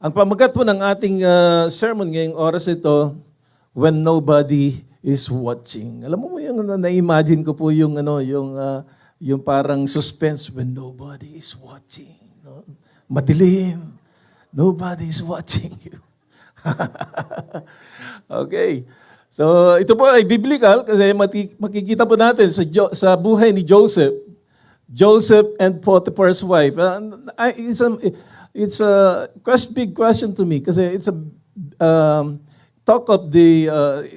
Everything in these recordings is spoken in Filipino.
Ang pamagat po ng ating sermon ngayong oras ito, when nobody is watching. Alam mo yung na-imagine ko po yung yung parang suspense when nobody is watching. No? Madilim. Nobody is watching you. Okay. So ito po ay biblical kasi makikita po natin sa buhay ni Joseph. Joseph and Potiphar's wife. It's a big question to me kasi it's a talk of the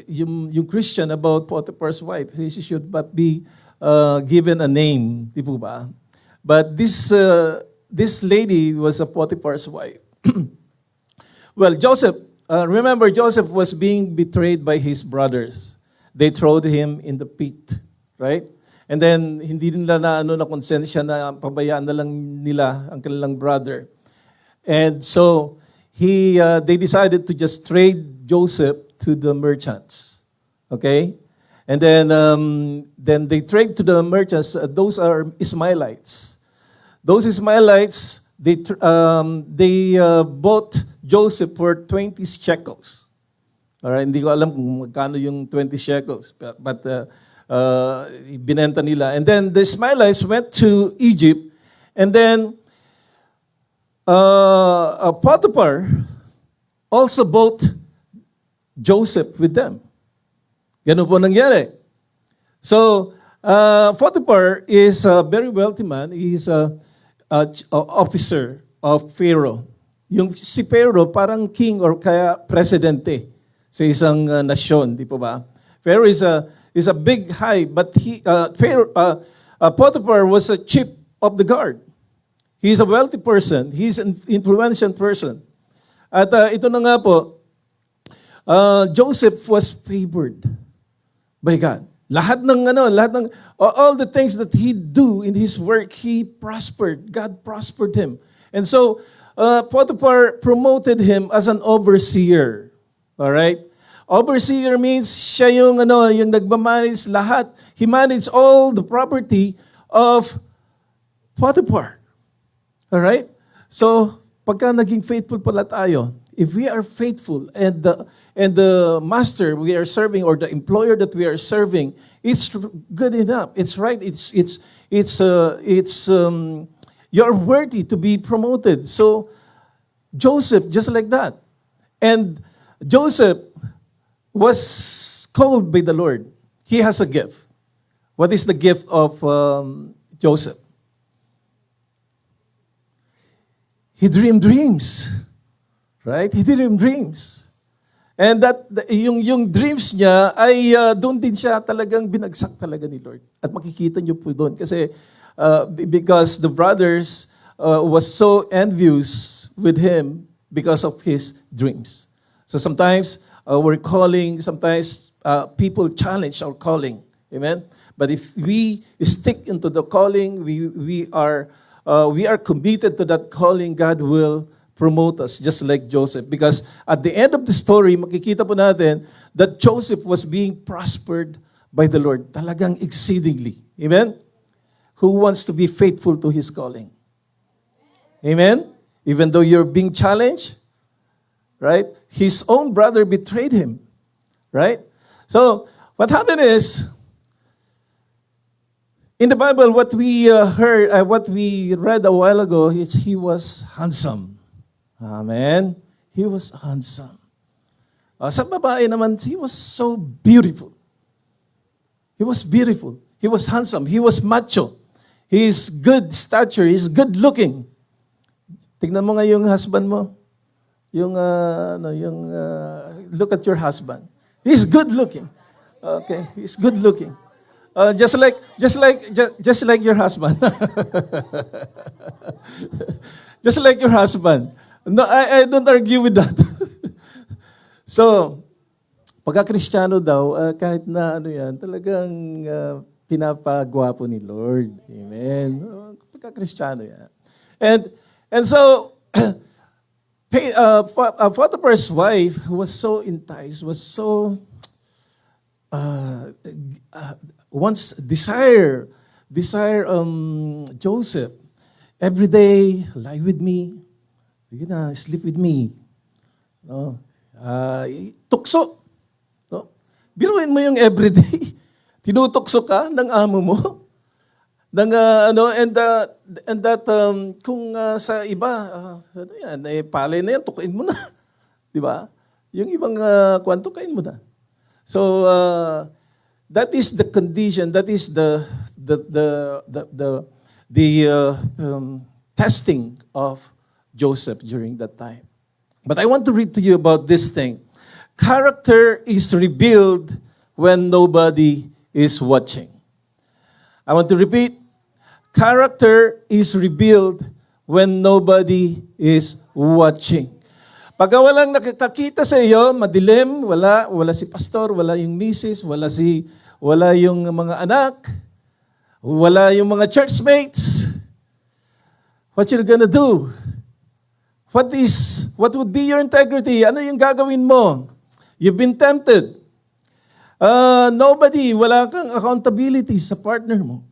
yung Christian about Potiphar's wife. She should but be given a name, di po ba? But this lady was a Potiphar's wife. Well, Joseph, remember Joseph was being betrayed by his brothers. They threw him in the pit, right? And then hindi nila na konsensya na pabayaan na lang nila ang kanilang brother. And so they decided to just trade Joseph to the merchants. Okay? And then they trade to the merchants. Those are Ismailites. Those Ismailites, they bought Joseph for 20 shekels. Alright, hindi ko alam kung magkano yung 20 shekels. But binenta nila. And then the Ismailites went to Egypt. And then Potiphar also bought Joseph with them. Ganun po nangyari. So, Potiphar is a very wealthy man. He's an officer of Pharaoh. Yung si Pharaoh parang king or kaya presidente sa isang nasyon, di po ba? Pharaoh is a big high, but Potiphar was a chief of the guard. He's a wealthy person. He's an influential person. At ito na nga po, Joseph was favored by God. All the things that he do in his work, he prospered. God prospered him. And so, Potiphar promoted him as an overseer. All right? Overseer means siya yung nagmamanage lahat. He managed all the property of Potiphar. All right? So, pagka naging faithful pala tayo, if we are faithful and the master we are serving or the employer that we are serving, it's good enough. It's right. You're worthy to be promoted. So, Joseph, just like that. And Joseph was called by the Lord. He has a gift. What is the gift of Joseph? He dreamed dreams. Right? He dreamed dreams. And yung dreams niya ay doon din siya talagang binagsak talaga ni Lord. At makikita niyo po doon kasi because the brothers was so envious with him because of his dreams. So sometimes we're calling, sometimes people challenge our calling. Amen? But if we stick into the calling, we are committed to that calling, God will promote us just like Joseph. Because at the end of the story, makikita po natin that Joseph was being prospered by the Lord. Talagang exceedingly. Amen? Who wants to be faithful to his calling? Amen? Even though you're being challenged, right? His own brother betrayed him, right? So, what happened is, in the Bible, what we what we read a while ago is he was handsome. Amen. He was handsome. Sa babae naman, he was so beautiful. He was beautiful. He was handsome. He was macho. He is good stature. He's good looking. Tignan mo nga yung husband mo. Look at your husband. He's good looking. Okay, he's good looking. Just like your husband. Just like your husband. No, I don't argue with that. So, pagka-Kristiyano daw, kahit na yan, talagang pinapagwapo ni Lord. Amen. Pagka-Kristiyano yan. And so, Potiphar's wife was so enticed, was so once desire Joseph. Every day, lie with me, Sige na, sleep with me. No? Tukso. No? Biruin mo yung everyday. Tinutukso ka ng amo mo. Ng, and that, kung sa iba, ano yan, palay na yan, tukuin mo na. Di ba? Yung ibang kwanto, kain mo na. So, that is the condition, that is the testing of Joseph during that time. But I want to read to you about this thing. Character is revealed when nobody is watching. I want to repeat. Character is revealed when nobody is watching. Pag walang nakikita sa iyo, madilim, wala si pastor, wala yung misis, wala yung mga anak, wala yung mga churchmates, what you're gonna do? What would be your integrity? Ano yung gagawin mo? You've been tempted. Wala kang accountability sa partner mo.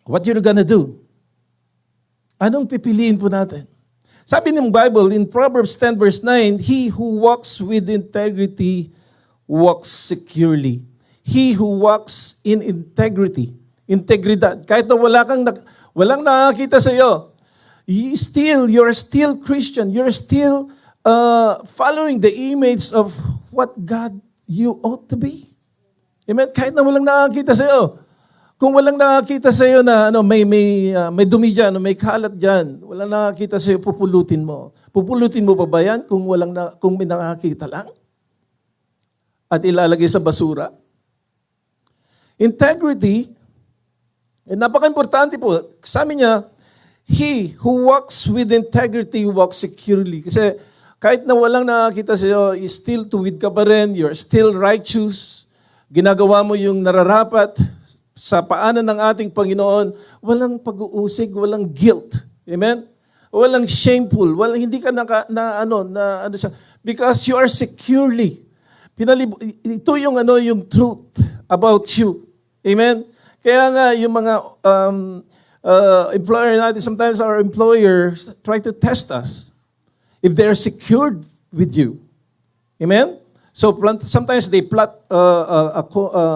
What you're gonna do? Anong pipiliin po natin? Sabi ng Bible in Proverbs 10 verse 9, he who walks with integrity walks securely. He who walks in integrity, integridad, kahit na walang nakakita sa iyo, you're still Christian. You're still following the image of what God you ought to be. Amen? Kahit na walang nakakita sa iyo. Kung walang nakakita sa iyo na may dumi diyan, may kalat diyan, walang nakakita sa iyo, pupulutin mo. Pupulutin mo pa ba yan kung may nakakita lang? At ilalagay sa basura? Integrity, napaka-importante po. Sabi niya, he who walks with integrity walks securely. Kasi kahit na walang nakakita sa iyo, still tuwid ka pa rin, you're still righteous, ginagawa mo yung nararapat sa paanan ng ating Panginoon, walang pag-uusig, walang guilt. Amen? Walang shameful, hindi ka because you are securely. Ito yung yung truth about you. Amen? Kaya nga yung mga employer natin, sometimes our employers try to test us if they are secured with you. Amen? So sometimes they plot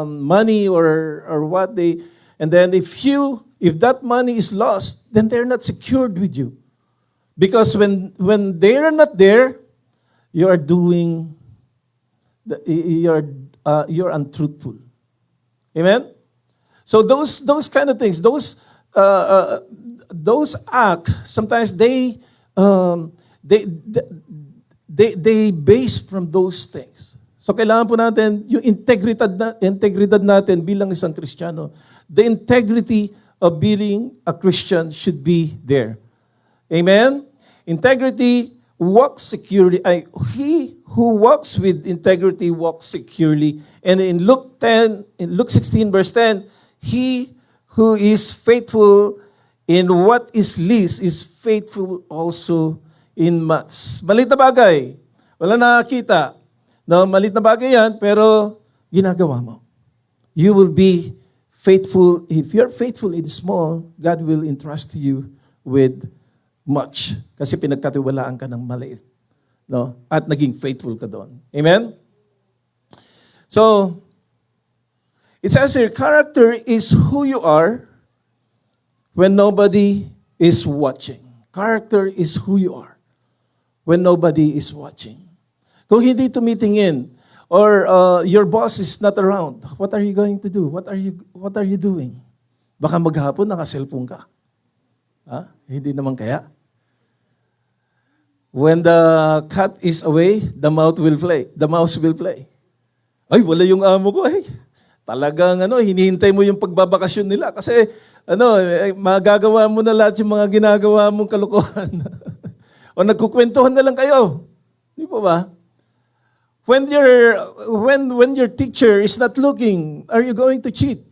money or what and then if that money is lost, then they're not secured with you, because when they are not there, you're untruthful. Amen. So those kind of things, those acts, sometimes they base from those things. So kailangan po natin yung integridad natin bilang isang Kristiyano. The integrity of being a Christian should be there. Amen? Integrity walks securely. He who walks with integrity walks securely. And in Luke 16 verse 10, he who is faithful in what is least is faithful also in much. Maliit na bagay. Wala nakakita. No, maliit na bagay yan, pero ginagawa mo. You will be faithful. If you're faithful in small, God will entrust you with much. Kasi pinagkatiwalaan ka ng maliit. No? At naging faithful ka doon. Amen? So, it says here, character is who you are when nobody is watching. Character is who you are when nobody is watching. Kung hindi tumitingin, or your boss is not around, what are you going to do? What are you doing? Baka maghapon naka-cellphone ka. Hindi naman kaya. When the cat is away, the mouse will play. Ay, wala yung amo ko. Talagang hinihintay mo yung pagbabakasyon nila kasi magagawa mo na lahat yung mga ginagawa mong kalokohan. O nagkukwentuhan na lang kayo. Di po ba? When your teacher is not looking, are you going to cheat?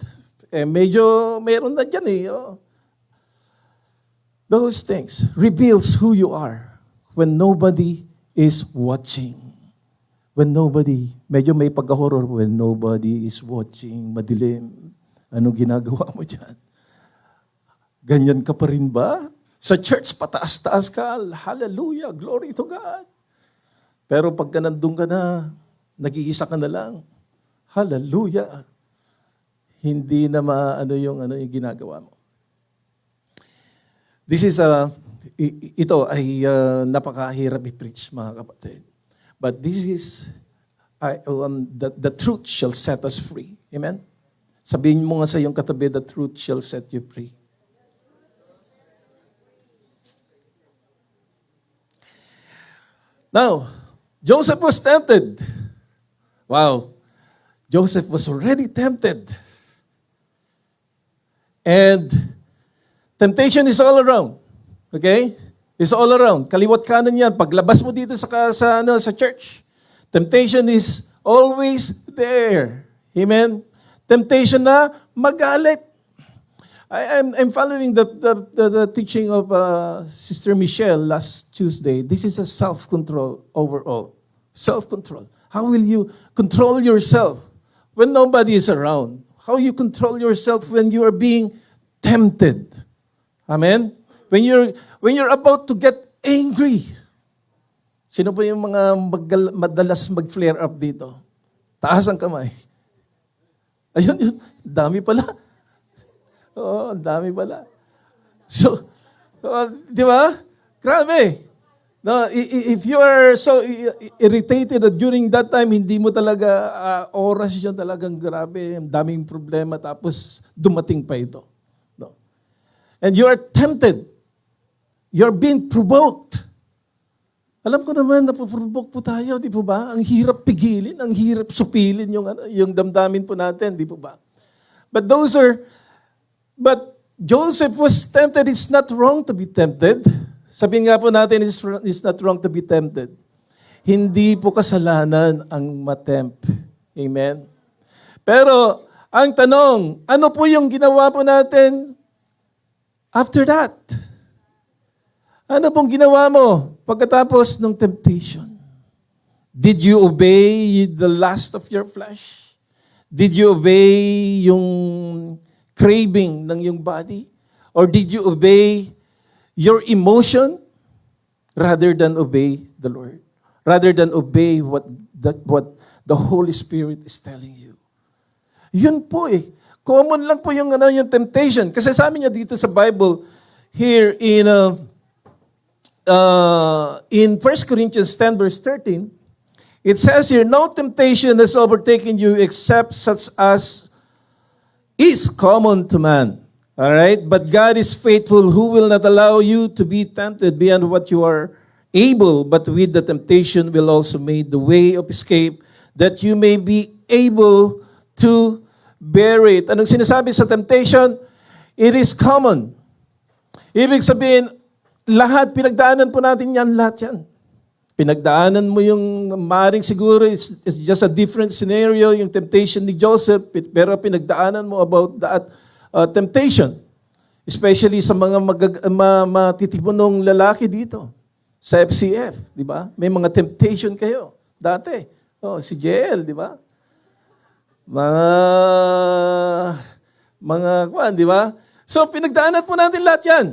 Medyo meron na dyan . Those things reveals who you are when nobody is watching. When medyo may pagka-horror, when nobody is watching, madilim. Anong ginagawa mo dyan? Ganyan ka pa rin ba? Sa church, pataas-taas ka. Hallelujah, glory to God. Pero pagka nandun ka na, nag-iisa ka na lang. Hallelujah. Hindi na maano yung ginagawa mo. This is ito ay napakahirap i-preach, mga kapatid. But this is the truth shall set us free. Amen? Sabihin mo nga sa iyong katabi, the truth shall set you free. Now, Joseph was tempted. Wow. Joseph was already tempted. And temptation is all around. Okay? It's all around. Kaliwat kanan yan. Paglabas mo dito sa church, temptation is always there. Amen? Temptation na magalit. I'm following the teaching of Sister Michelle last Tuesday. This is a self-control overall. Self-control. How will you control yourself when nobody is around? How you control yourself when you are being tempted? Amen? When you're about to get angry. Sino po yung mga madalas mag-flare up dito? Taas ang kamay. Ayun, yun. Dami pala. Oo, ang dami pala. So, di ba? Grabe. No, if you are so irritated during that time, hindi mo talaga oras yun talagang grabe. Ang daming problema tapos dumating pa ito. No. And you are tempted. You're being provoked. Alam ko naman, napoprovoke po tayo, di po ba? Ang hirap pigilin, ang hirap supilin yung damdamin po natin, di po ba? But Joseph was tempted. It's not wrong to be tempted. Sabihin nga po natin, it's not wrong to be tempted. Hindi po kasalanan ang matempt. Amen? Pero, ang tanong, ano po yung ginawa po natin after that? Ano pong ginawa mo pagkatapos ng temptation? Did you obey the lust of your flesh? Did you obey yung craving ng yung body? Or did you obey your emotion rather than obey the Lord? Rather than obey what the Holy Spirit is telling you? Yun po eh. Common lang po yung temptation. Kasi sabi niya dito sa Bible, here in 1 Corinthians 10 verse 13, it says here, no temptation has overtaken you except such as is common to man. All right? But God is faithful, who will not allow you to be tempted beyond what you are able, but with the temptation will also make the way of escape, that you may be able to bear it. Anong sinasabi sa temptation? It is common. Ibig sabihin, lahat, pinagdaanan po natin yan, lahat yan. Pinagdaanan mo yung maring siguro, it's just a different scenario, yung temptation ni Joseph, pero pinagdaanan mo about that temptation. Especially sa mga matitipunong lalaki dito, sa FCF, di ba? May mga temptation kayo, dati. Si JL, di ba? Mga kwan, di ba? So, pinagdaanan po natin lahat yan.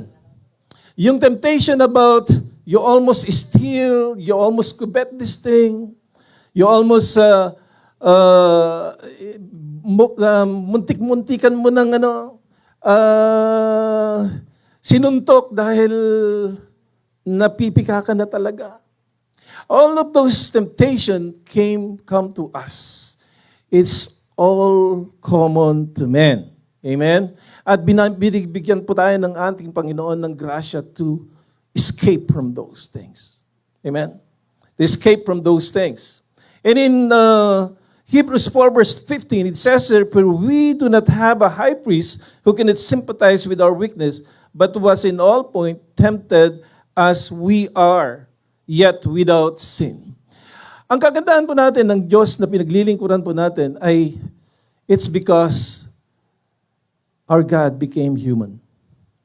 Yung temptation about you almost steal, you almost covet this thing, you almost muntik-muntikan mo ng sinuntok dahil napipika ka na talaga. All of those temptation come to us. It's all common to men. Amen? At binibigyan po tayo ng ating Panginoon ng grasya to escape from those things. Amen? To escape from those things. And in Hebrews 4 verse 15, it says there, for we do not have a high priest who cannot sympathize with our weakness, but was in all point tempted as we are, yet without sin. Ang kagandahan po natin ng Diyos na pinaglilingkuran po natin ay it's because our God became human.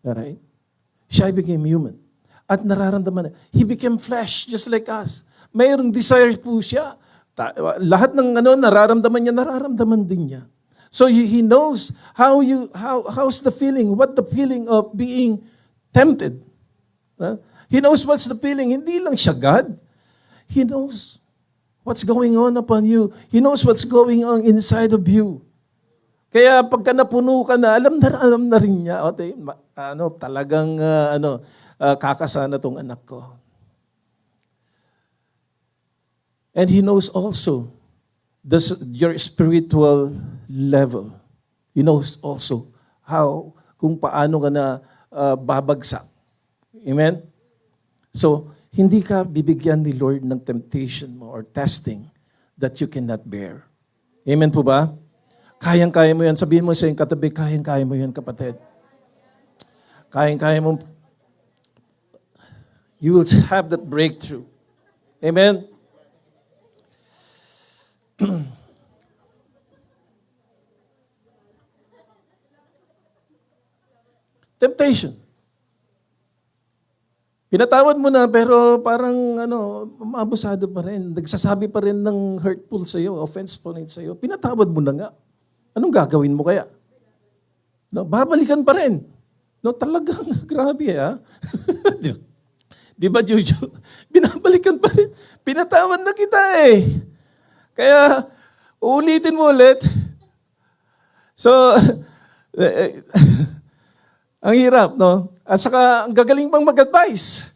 Alright? Siya became human. At nararamdaman na, He became flesh just like us. Mayroong desire po siya. Lahat ng nararamdaman din niya. So He knows how's the feeling, what the feeling of being tempted. He knows what's the feeling. Hindi lang siya God. He knows what's going on upon you. He knows what's going on inside of you. Kaya pagka napuno ka na, alam na rin niya, talagang kakasana tong anak ko. And He knows also your spiritual level. He knows also kung paano ka na babagsak. Amen? So, hindi ka bibigyan ni Lord ng temptation mo or testing that you cannot bear. Amen po ba? Kayang-kaya mo yan. Sabihin mo sa iyong katabi, kayang-kaya mo yan, kapatid. Kayang-kaya mo. You will have that breakthrough. Amen? Temptation. Pinatawad mo na pero parang maabusado pa rin. Nagsasabi pa rin ng hurtful sa iyo, offense point sa iyo. Pinatawad mo na nga. Anong gagawin mo kaya? Babalikan pa rin. Talagang grabe Di ba, Juju? Binabalikan pa rin. Pinatawad na kita eh. Kaya, uulitin mo ulit. So, ang hirap, no? At saka, ang gagaling pang mag-advise.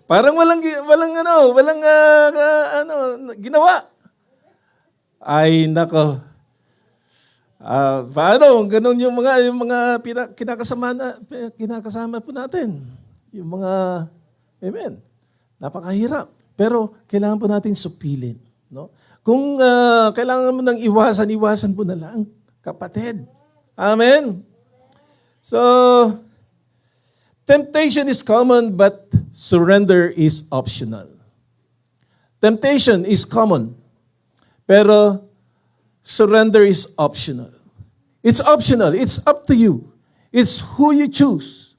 Parang walang ginawa. Ay, nako. Paano? Ganun yung mga kinakasama po natin. Yung mga, amen. Napakahirap. Pero, kailangan po natin supilin. No? Kung kailangan mo nang iwasan po na lang, kapatid. Amen? So, temptation is common, but surrender is optional. Temptation is common, pero surrender is optional. It's optional. It's up to you. It's who you choose.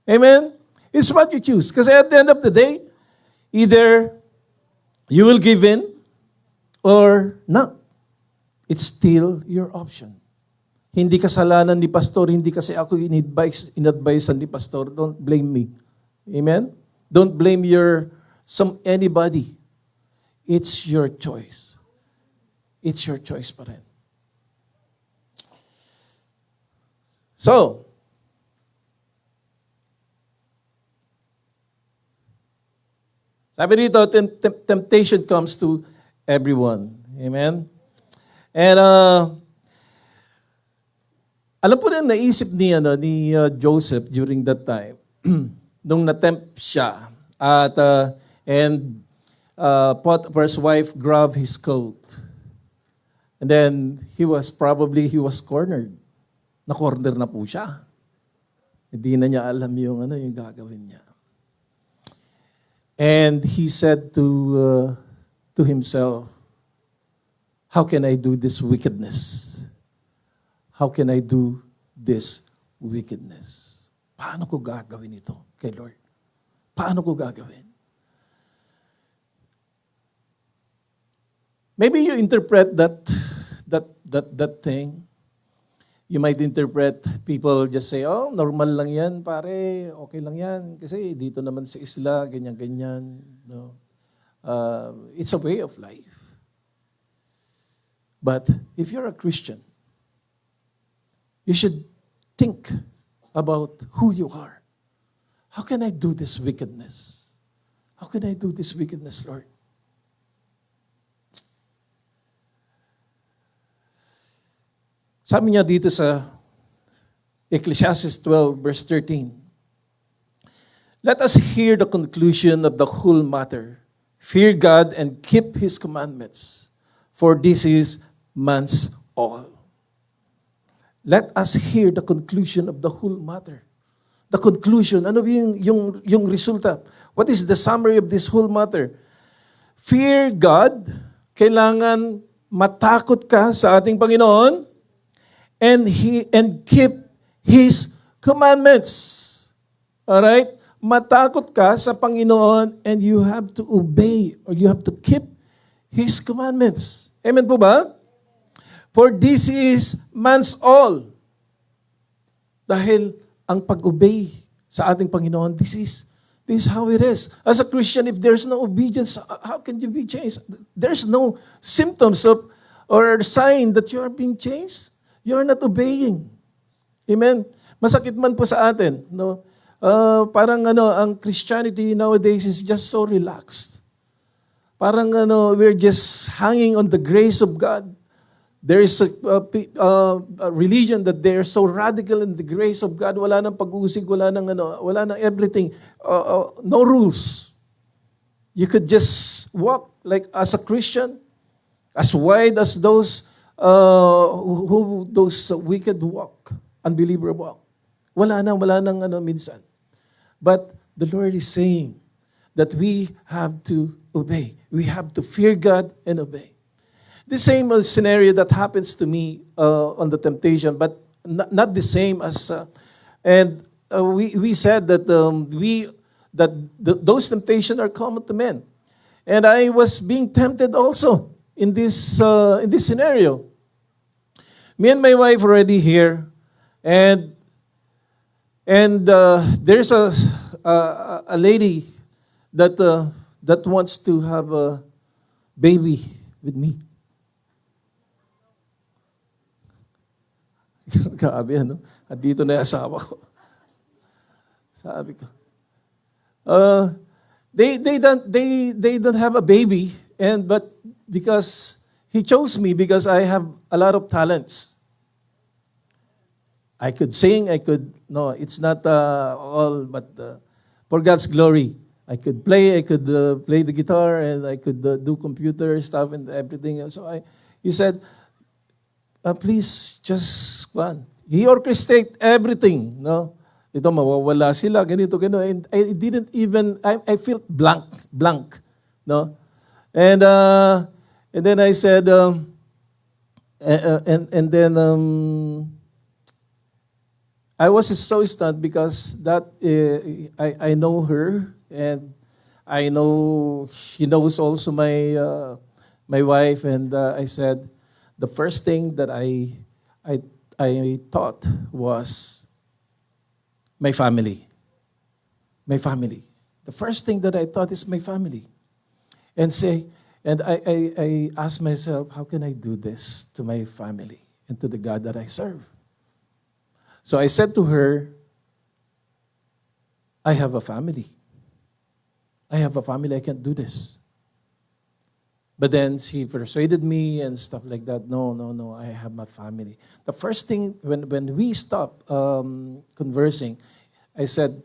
Amen? It's what you choose. Kasi at the end of the day, either you will give in or not. It's still your option. Hindi kasalanan ni pastor, hindi kasi ako in-advisean ni pastor. Don't blame me. Amen? Don't blame anybody. It's your choice. It's your choice pa rin. So, sabi dito, temptation comes to everyone. Amen? And, alam po na naisip ni Joseph during that time, nung na-tempt siya, and Potiphar's wife grabbed his coat. And then, he was cornered. Na-corner na po siya. Hindi na niya alam yung gagawin niya. And he said to himself, how can I do this wickedness? How can I do this wickedness? Paano ko gagawin ito kay Lord? Paano ko gagawin? Maybe you interpret that thing. You might interpret, people just say, oh, normal lang yan, pare, okay lang yan. Kasi dito naman sa isla, ganyan-ganyan. No? It's a way of life. But if you're a Christian, you should think about who you are. How can I do this wickedness? How can I do this wickedness, Lord? Sabi niya dito sa Ecclesiastes 12, verse 13, let us hear the conclusion of the whole matter. Fear God and keep His commandments, for this is man's all. Let us hear the conclusion of the whole matter. The conclusion, ano yung resulta? What is the summary of this whole matter? Fear God, kailangan matakot ka sa ating Panginoon, and keep His commandments. Alright? Matakot ka sa Panginoon and you have to obey or you have to keep His commandments. Amen po ba? For this is man's all. Dahil ang pag-obey sa ating Panginoon. This is how it is. As a Christian, if there's no obedience, how can you be changed? There's no symptoms of or sign that you are being changed. You are not obeying. Amen? Masakit man po sa atin, no? Parang ang Christianity nowadays is just so relaxed. Parang we're just hanging on the grace of God. There is a religion that they are so radical in the grace of God. Wala nang pag-uusig, wala nang everything. No rules. You could just walk like as a Christian, as wide as those those wicked walk, unbeliever walk. Wala nang minsan. But the Lord is saying that we have to obey. We have to fear God and obey. The same scenario that happens to me on the temptation, but not the same as. We said that those temptations are common to men, and I was being tempted also in this scenario. Me and my wife already here, and there's a lady that wants to have a baby with me. Grabe, Dito na yung asawa ko. Sabi ko. They don't have a baby, but because he chose me because I have a lot of talents. I could sing, it's not all, but for God's glory. I could play the guitar, and I could do computer stuff and everything. So he said, please, just one. He orchestrated everything, no? Ito, mawawala sila, ganito. And I didn't even, I felt blank, no? And then I said, I was so stunned because that I know her, and I know she knows also my wife, and I said, the first thing that I thought was my family. My family. The first thing that I thought is my family. And I asked myself, how can I do this to my family and to the God that I serve? So I said to her, I have a family. I have a family, I can't do this. But then she persuaded me and stuff like that. No, I have my family. The first thing, when we stopped conversing, I said,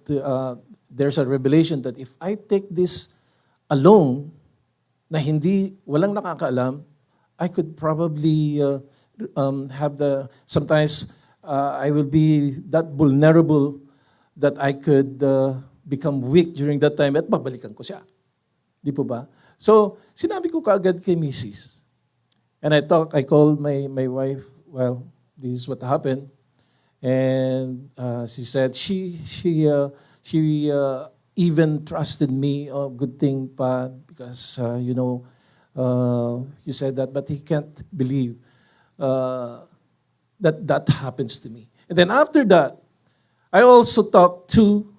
there's a revelation that if I take this alone, na walang nakakaalam, I could probably sometimes I will be that vulnerable that I could become weak during that time at babalikan ko siya. Di po ba? So, sinabi ko kaagad kay Mrs. And I called my wife, well, this is what happened. And she said she even trusted me, good thing pa, because, you said that, but he can't believe that happens to me. And then after that, I also talked to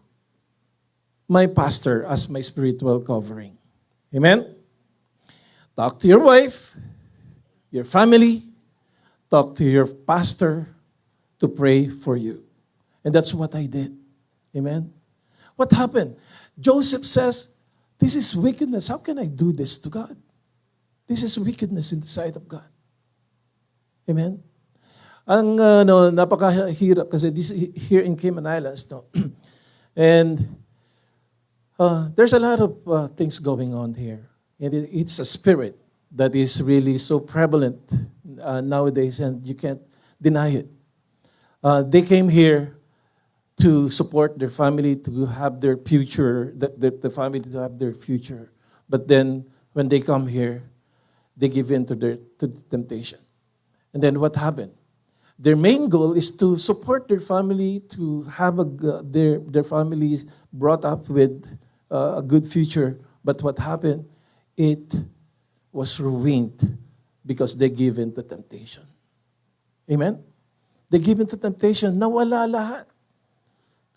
my pastor as my spiritual covering. Amen? Talk to your wife, your family, talk to your pastor to pray for you. And that's what I did. Amen? What happened? Joseph says, this is wickedness. How can I do this to God? This is wickedness in the sight of God. Amen? Ang napakahirap kasi this here in Cayman Islands, no? And there's a lot of things going on here. And it's a spirit that is really so prevalent nowadays, and you can't deny it. They came here to support their family, to have their future, the family to have their future. But then, when they come here, they give in to the temptation. And then what happened? Their main goal is to support their family, to have their families brought up with a good future. But what happened? It was ruined because they gave in to temptation. Amen? They gave in to temptation. Nawala lahat.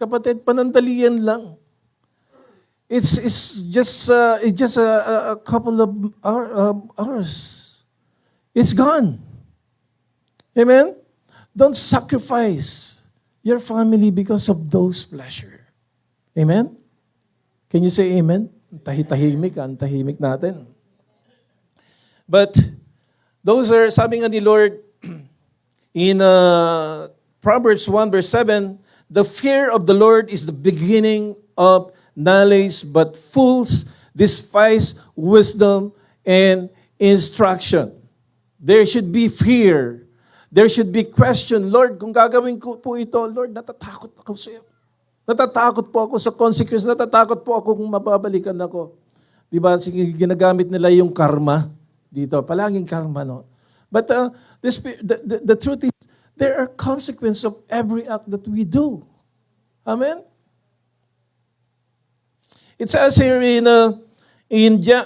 Kapatid, panandalian lang. It's just a couple of hours. It's gone. Amen? Don't sacrifice your family because of those pleasure. Amen? Can you say amen? Tahimik, ang tahimik natin. But those are, sabi nga ni Lord in Proverbs 1 verse 7, the fear of the Lord is the beginning of knowledge, but fools despise wisdom and instruction. There should be fear. There should be question. Lord, kung gagawin ko po ito, Lord, natatakot ako sa iyo. Natatakot po ako sa consequence. Natatakot po ako kung mababalikan ako. Diba? Ginagamit nila yung karma dito. Palaging karma, no? But the truth is, there are consequences of every act that we do. Amen? It says here in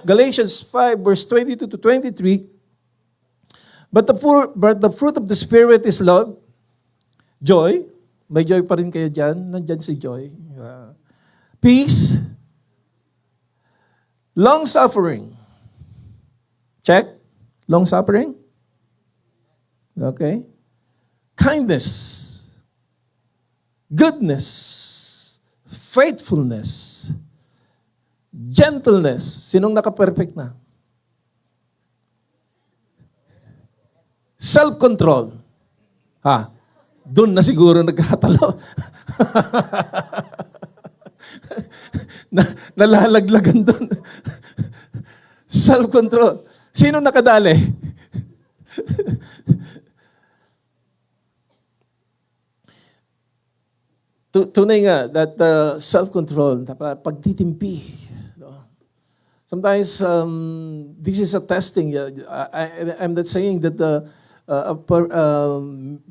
Galatians 5, verse 22 to 23, but the fruit of the Spirit is love, joy. May joy pa rin kayo dyan. Nandyan si joy. Peace, long-suffering. Check. Long-suffering. Okay. Kindness, goodness, faithfulness, gentleness. Sinong naka-perfect na? Self-control. Doon na siguro nagkatalo. Nalalaglagan doon. Self-control. Sino nakadali? Tunay nga that self-control, pagtitimpi. No? Sometimes this is a testing. I'm not saying that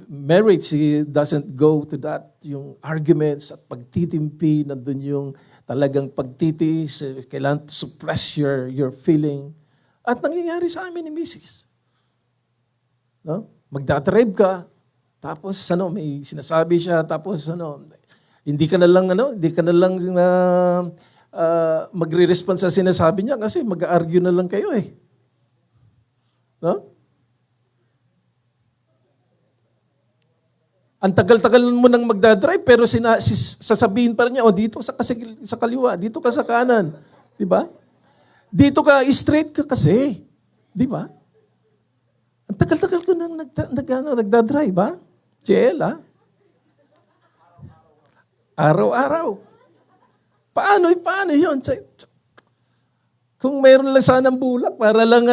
marriage doesn't go to that, yung arguments at pagtitimpi, nandun yung talagang pagtitiis, kailangan to suppress your feeling. At nangyayari sa amin ni Mrs. No? Magdadrive ka, tapos may sinasabi siya, tapos hindi ka na lang magre-respond sa sinasabi niya kasi mag-argue na lang kayo eh. No? Ang tagal-tagal mo nang magdadrive pero sasabihin pa rin niya, dito sa kaliwa, dito ka sa kanan. Di ba? Dito ka, straight ka kasi. Di ba? Ang tagal-tagal ko nang nagdadrive, ha? JL, ha? Araw-araw. Paano yun? Kung mayroon lang sanang bulak, para lang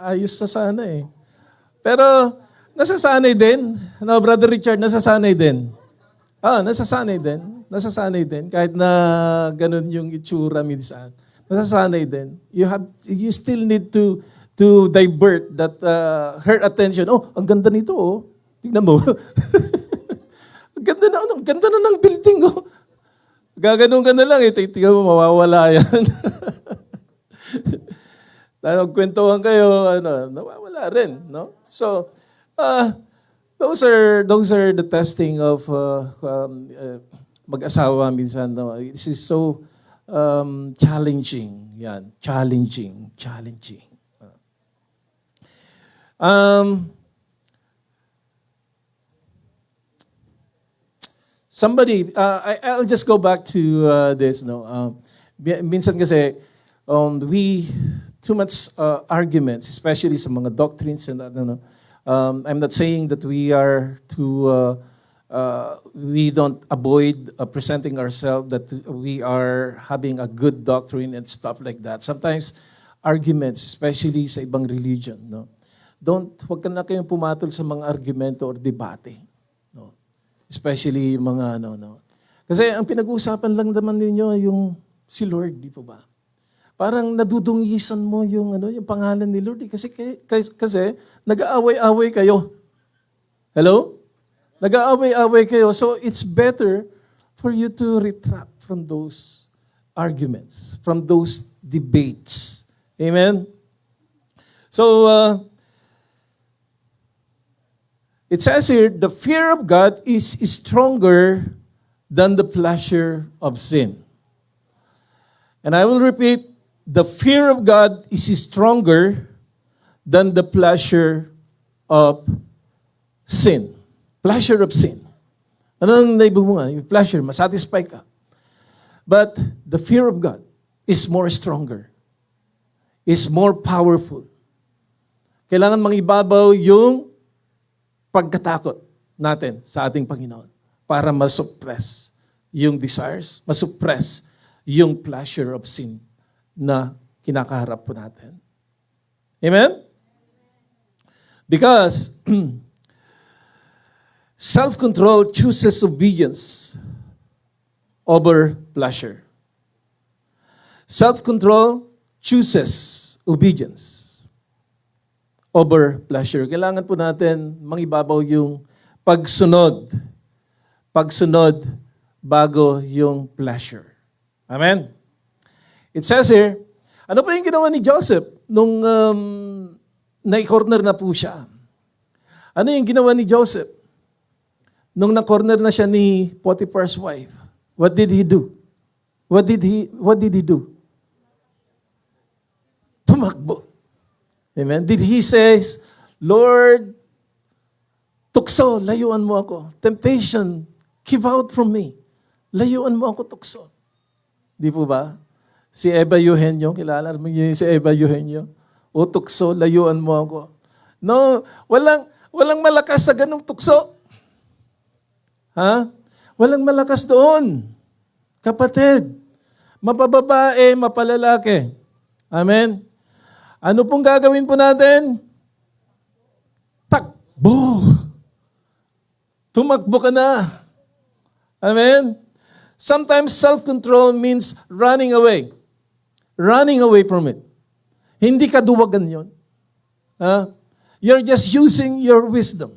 ayos na sana eh. Pero, nasasanay din. No, Brother Richard, nasasanay din. Nasasanay din. Nasasanay din. Kahit na ganun yung itsura minsan. Nasasanay din. You still need to divert that her attention. Ang ganda nito, Tingnan mo. Ang ganda na ng building, Gaganon ka na lang, tingnan mo, mawawala yan. Kwentuhan kayo, nawawala rin, no? So, those are the testing of mag-asawa minsan. No? This is so challenging. Yan, challenging. I'll just go back to this. Minsan kasi we too much arguments, especially sa mga doctrines and I'm not saying that we are we don't avoid presenting ourselves that we are having a good doctrine and stuff like that. Sometimes arguments, especially sa ibang religion, huwag ka na kayong pumatol sa mga argumento or debate. Especially mga Kasi ang pinag-uusapan lang naman ninyo yung si Lord, di po ba? Parang nadudungisan mo yung pangalan ni Lord. Kasi nag-aaway-away kayo. Hello? Nag-aaway-away kayo. So it's better for you to retract from those arguments, from those debates. Amen? So, It says here, the fear of God is stronger than the pleasure of sin. And I will repeat, the fear of God is stronger than the pleasure of sin. Pleasure of sin. Anong naibubunga? Yung pleasure, masatisfy ka. But the fear of God is more stronger. Is more powerful. Kailangan mangibabaw yung pagkatakot natin sa ating Panginoon para masuppress yung desires, masuppress yung pleasure of sin na kinakaharap po natin. Amen? Because self-control chooses obedience over pleasure. Self-control chooses obedience over pleasure. Kailangan po natin mangibabaw yung pagsunod. Pagsunod bago yung pleasure. Amen? It says here, ano pa yung ginawa ni Joseph nung na-corner na po siya? Ano yung ginawa ni Joseph nung na-corner na siya ni Potiphar's wife? What did he do? What did he do? Tumakbo. Amen? Did he say, Lord, tukso, layuan mo ako. Temptation, keep out from me. Layuan mo ako, tukso. Di po ba? Si Eva Eugenio, kilala mo yun si Eva Eugenio? O tukso, layuan mo ako. No, walang malakas sa ganung tukso. Ha? Walang malakas doon. Kapatid, mapababae, mapalalaki. Amen? Ano pong gagawin po natin? Takbo. Tumakbo ka na. Amen? Sometimes self-control means running away. Running away from it. Hindi ka duwagan yun. You're just using your wisdom.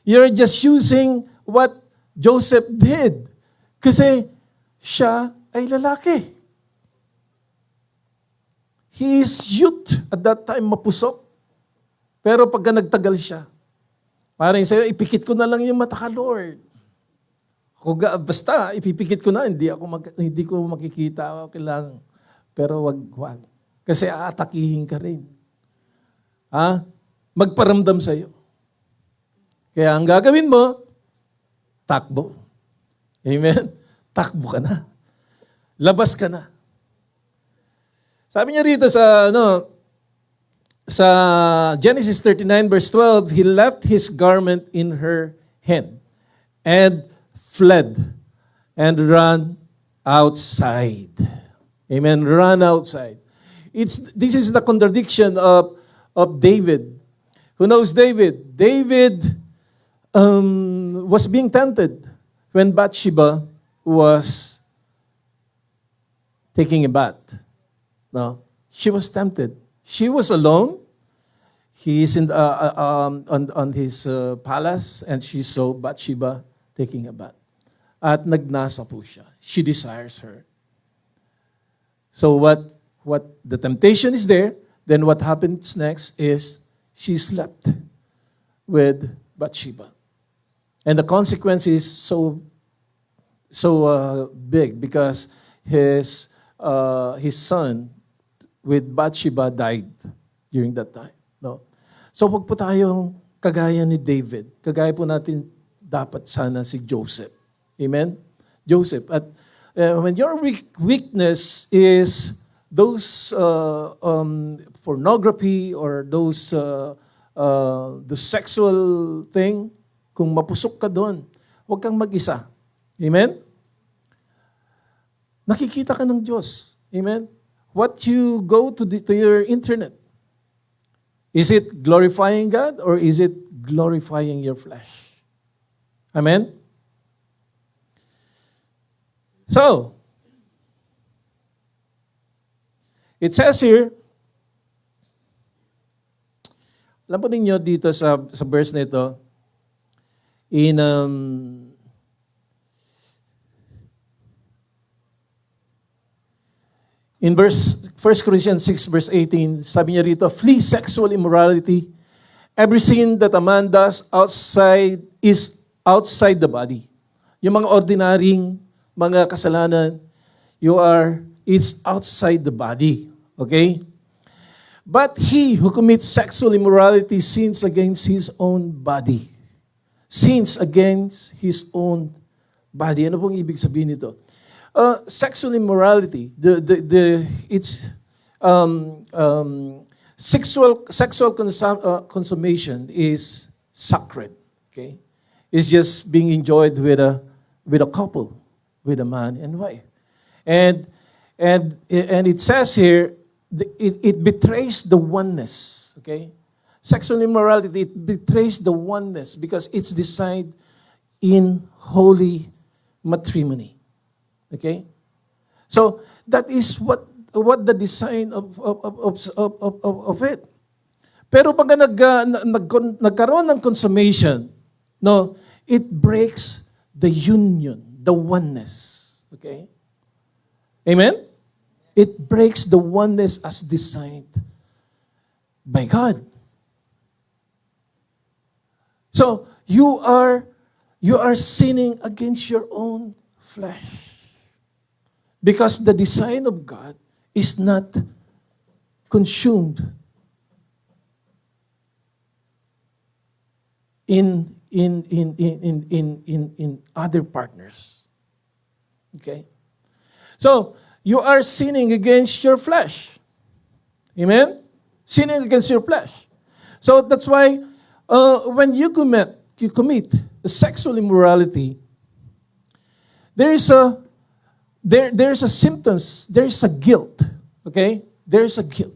You're just using what Joseph did. Kasi siya ay lalaki. He is youth at that time, mapusok. Pero pagka nagtagal siya, parang sa'yo, ipikit ko na lang yung mata ka, Lord. Basta, ipipikit ko na, hindi ko makikita, kailangan. Pero wag. Kasi aatakihin ka rin. Magparamdam sa'yo. Kaya ang gagawin mo, takbo. Amen? Takbo ka na. Labas ka na. Sabi niya rito sa Genesis 39 verse 12, he left his garment in her hand and fled and ran outside. Amen. Run outside. This is the contradiction of David. Who knows David? David was being tempted when Bathsheba was taking a bath. No, she was tempted. She was alone. He is on his palace, and she saw Bathsheba taking a bath. At nagnasa po siya. She desires her. So what the temptation is there, then what happens next is she slept with Bathsheba. And the consequence is so big because his son with Bathsheba died during that time. No? So wag po tayong kagaya ni David. Kagaya po natin dapat sana si Joseph. Amen? Joseph. At when your weakness is those pornography or those the sexual thing, kung mapusok ka doon, huwag kang mag-isa. Amen? Nakikita ka ng Diyos. Amen? What you go to your internet, is it glorifying God or is it glorifying your flesh? Amen? So, it says here, alam po ninyo dito sa verse na ito, in verse 1 Corinthians 6 verse 18, sabi niya rito, flee sexual immorality, Every sin that a man does outside is outside the body. Yung mga ordinaryong mga kasalanan, it's outside the body. Okay? But he who commits sexual immorality sins against his own body. Sins against his own body. Ano pong ibig sabihin nito? Sexual immorality, it's sexual consummation is sacred. Okay, it's just being enjoyed with a couple, with a man and wife, and it says here it betrays the oneness. Okay, sexual immorality, it betrays the oneness because it's designed in holy matrimony. Okay, so that is what the design of it. Pero pag nagkaroon ng consummation, no, it breaks the union, the oneness. Okay? Amen? It breaks the oneness as designed by God. So, you are sinning against your own flesh. Because the design of God is not consumed in other partners. Okay? So, you are sinning against your flesh. Amen? Sinning against your flesh. So that's why when you commit sexual immorality, there's a symptoms, there's a guilt. Okay? There's a guilt.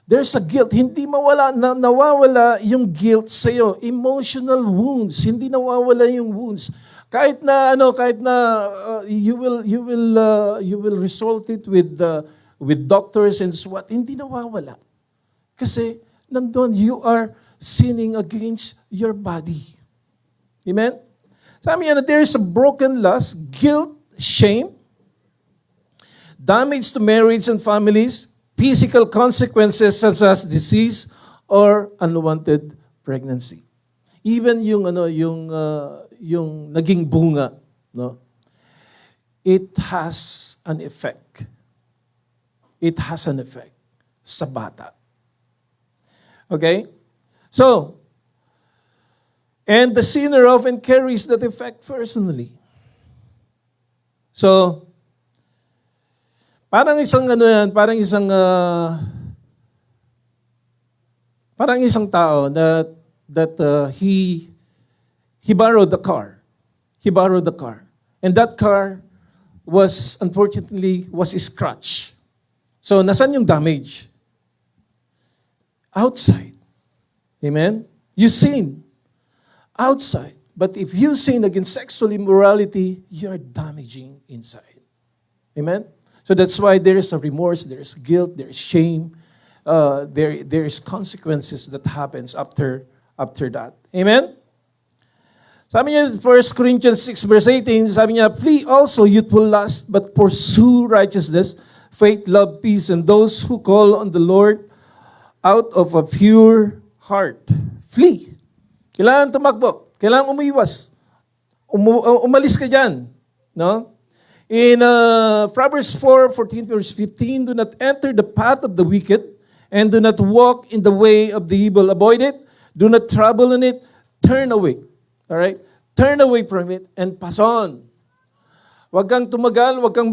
There's a guilt. Hindi nawawala yung guilt sa iyo. Emotional wounds, hindi nawawala yung wounds. Kahit na you will result it with doctors and so what, hindi nawawala. Kasi nandun, you are sinning against your body. Amen? Sabi niya na there is a broken lust, guilt, shame, damage to marriage and families, physical consequences such as disease or unwanted pregnancy. Even yung naging bunga, no? It has an effect. It has an effect sa bata. Okay? So, and the sinner often carries that effect personally. So, parang isang tao that he borrowed the car. He borrowed the car. And that car was scratched. So, nasan yung damage? Outside. Amen? You sin outside. But if you sin against sexual immorality, you're damaging inside. Amen? So that's why there is a remorse, there is guilt, there is shame, there is consequences that happens after that. Amen? Sabi niya, 1 Corinthians 6 verse 18, sabi niya, flee also youthful lust, but pursue righteousness, faith, love, peace, and those who call on the Lord out of a pure heart. Flee. Kailangan tumakbo. Kailangan umiwas. Umalis ka dyan. No? In Proverbs 4:14 verse 15, do not enter the path of the wicked, and do not walk in the way of the evil. Avoid it. Do not travel in it. Turn away. All right? Turn away from it and pass on. Huwag kang tumagal, huwag kang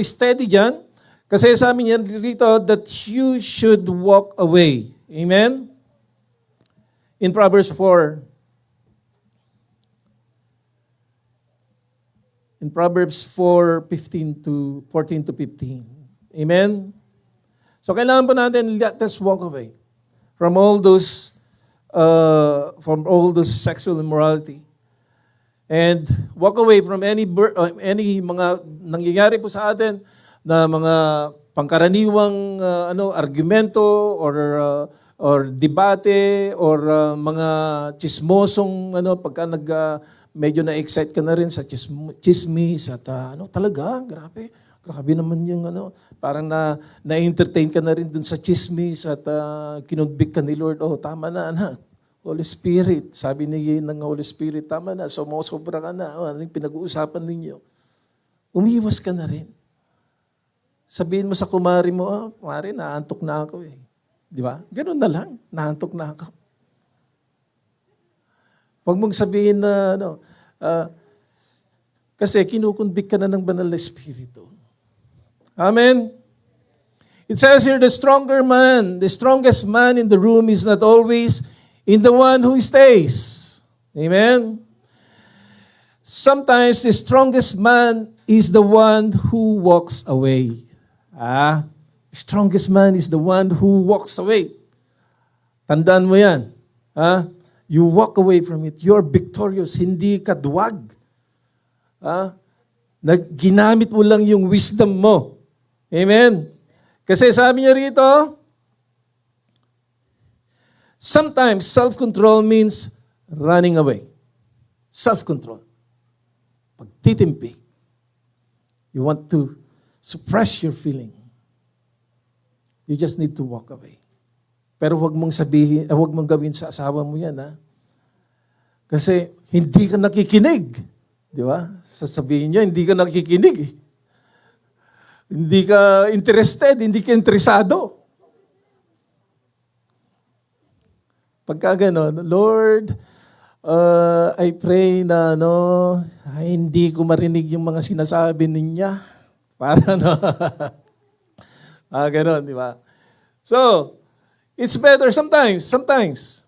steady dyan. Kasi sabi niya dito that you should walk away. Amen? In Proverbs 4, in Proverbs 4:14 to 15. Amen? So kailangan po natin, let us walk away from all those sexual immorality. And walk away from any mga nangyayari po sa atin na mga pangkaraniwang argumento or debate or mga chismosong pagka medyo na-excite ka na rin sa chismis at talaga, grabe. Grabe naman yung parang na-entertain ka na rin dun sa chismis at kinonvict ka ni Lord. Oh, tama na, anak. Holy Spirit. Sabi ng Holy Spirit, tama na. Sobra ka na. Ano yung pinag-uusapan ninyo? Umiwas ka na rin. Sabihin mo sa kumari mo, kumari, naantok na ako eh. Di ba? Ganun na lang. Naantok na ako. Huwag mong sabihin na, kasi kinukonvict ka na ng banal na Espiritu. Amen? It says here, the strongest man in the room is not always in the one who stays. Amen? Sometimes the strongest man is the one who walks away. Strongest man is the one who walks away. Tandaan mo yan. You walk away from it. You're victorious. Hindi ka duwag. Ginamit mo lang yung wisdom mo. Amen? Kasi sabi niya rito, sometimes self-control means running away. Self-control. Pagtitimpi. You want to suppress your feeling. You just need to walk away. Pero huwag mong sabihin, huwag mong gawin sa asawa mo yan, Kasi hindi ka nakikinig. Di ba? Sasabihin niya, hindi ka nakikinig. Hindi ka interested, hindi ka interesado. Pagka gano'n, Lord, I pray na hindi ko marinig yung mga sinasabi niya. Para gano'n, di ba? So, it's better sometimes,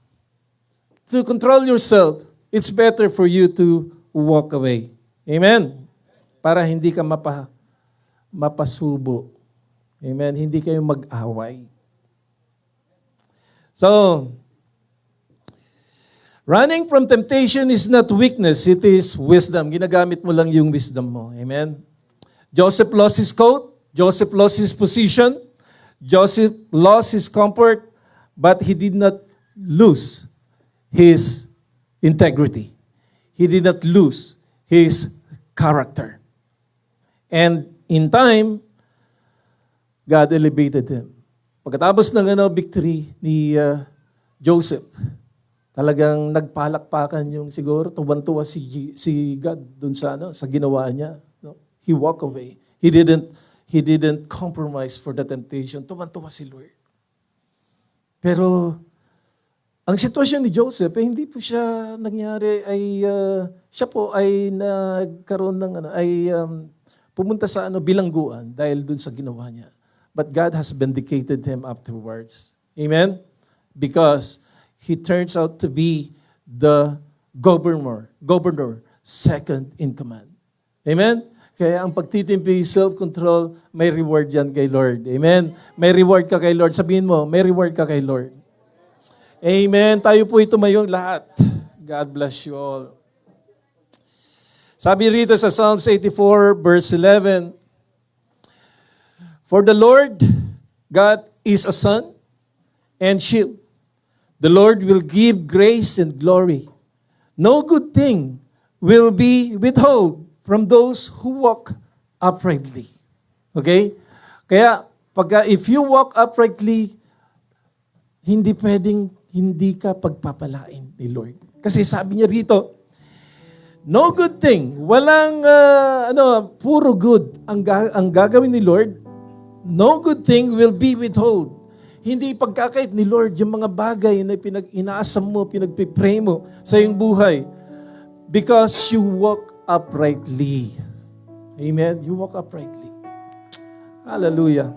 to control yourself, it's better for you to walk away. Amen? Para hindi ka mapasubo. Amen? Hindi kayo mag-away. So, running from temptation is not weakness, it is wisdom. Ginagamit mo lang yung wisdom mo. Amen? Joseph lost his coat. Joseph lost his position. Joseph lost his comfort, but he did not lose his integrity. He did not lose his character. And in time, God elevated him. Pagkatapos ng victory ni Joseph, talagang nagpalakpakan yung siguro, tuwan-tuwa si God dun sa ginawa niya. He walked away. He didn't compromise for the temptation. Tuwan-tuwa si Lord. Pero ang sitwasyon ni Joseph, hindi po siya nangyari siya po ay nagkaroon ng pumunta sa bilangguan dahil dun sa ginawa niya. But God has vindicated him afterwards. Amen? Because he turns out to be the governor, second in command. Amen? Kaya ang pagtitimpi, self-control, may reward yan kay Lord. Amen? May reward ka kay Lord. Sabihin mo, may reward ka kay Lord. Amen. Tayo po tumayong lahat. God bless you all. Sabi rito sa Psalms 84, verse 11, for the Lord, God is a sun and shield. The Lord will give grace and glory. No good thing will be withheld from those who walk uprightly. Okay? Kaya, if you walk uprightly, hindi ka pagpapalain ni Lord. Kasi sabi niya rito, no good thing, walang puro good ang gagawin ni Lord, no good thing will be withheld. Hindi pagkakait ni Lord yung mga bagay na inaasam mo, pinagpipray mo sa iyong buhay. Because you walk uprightly. Amen? You walk uprightly. Hallelujah.